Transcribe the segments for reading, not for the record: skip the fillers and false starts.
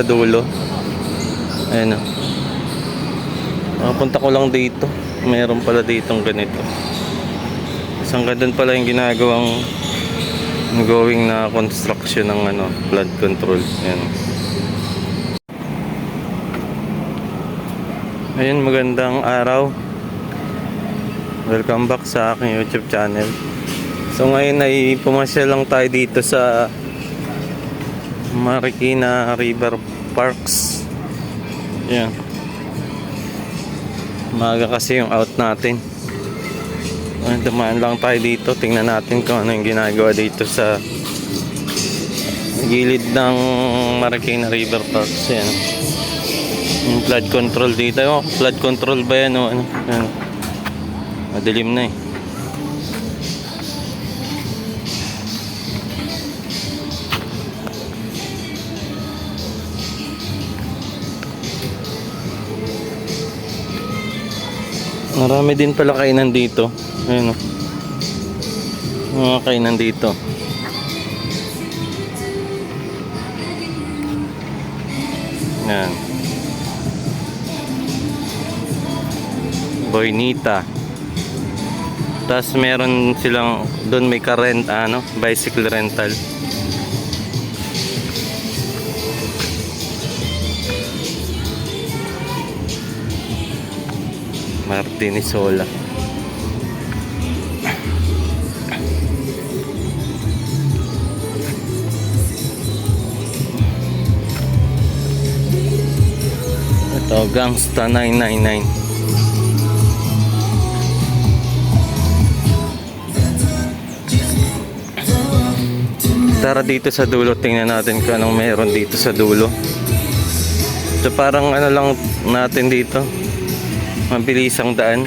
sa dulo. Ayan o. Nakapunta ko lang dito. Meron pala ditong ganito. Hanggang doon pala yung ginagawang going na construction ng flood control. Ayan. Ayun, magandang araw. Welcome back sa aking YouTube channel. So ngayon ay pumasya lang tayo dito sa Marikina River Parks. Ayan. Maaga kasi yung out natin. Dumaan lang tayo dito. Tingnan natin kung ano yung ginagawa dito sa gilid ng Marikina River Parks. Ayan. Yung flood control dito. Oh, flood control ba yan? O ano? Ayan. Madilim na eh. Marami din pala kainan dito. Ayun o. Mga kainan dito. Yan. Boynita. Tapos meron silang doon may ka-rent, bicycle rental. Martinisola. Ito, Gangsta 999. Tara dito sa dulo, tingnan natin kung anong meron dito sa dulo. So parang lang natin dito, mabilis ang daan.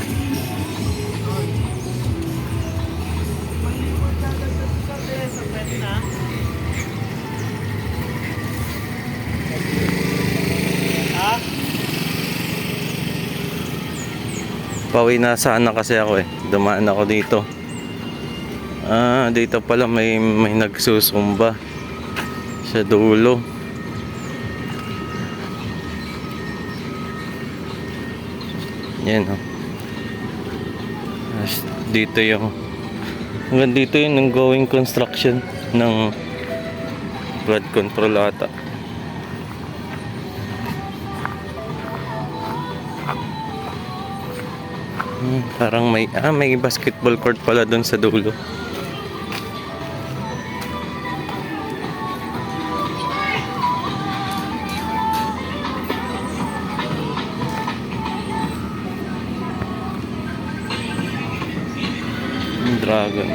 Pauwi na sana kasi ako eh. Dumaan ako dito. Dito pala may nagsusumba sa dulo. Yan o. Dito yung hanggang dito yung ongoing construction ng flood control ata. Parang may basketball court pala doon sa dulo. Dragon.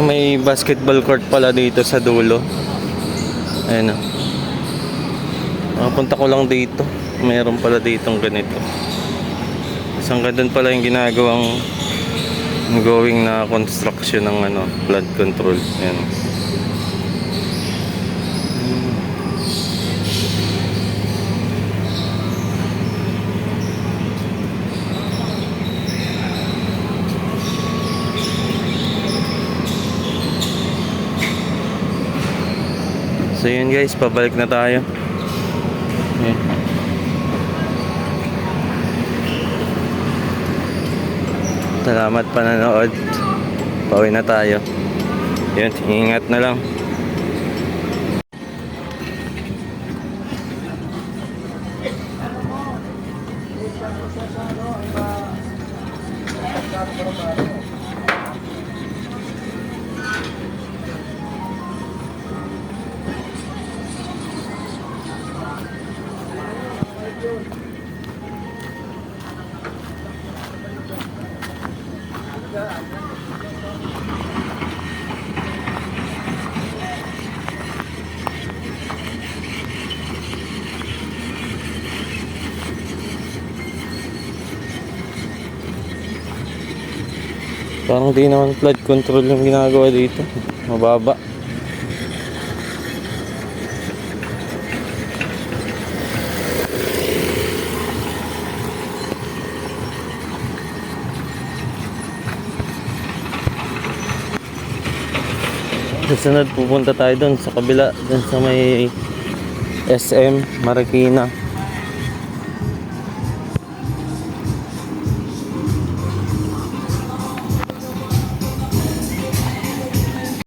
May basketball court pala dito sa dulo. Ayan o. Nakapunta ko lang dito. Meron pala ditong ganito. Hanggang doon pala yung ginagawang going na construction ng flood control. Ayan. So yun guys, pabalik na tayo. Okay. Salamat panonood. Pauwi na tayo. Yun, ingat na lang. Parang di naman flood control yung ginagawa dito. Mababa. Susunod pupunta tayo doon sa kabila, doon sa may SM Marikina.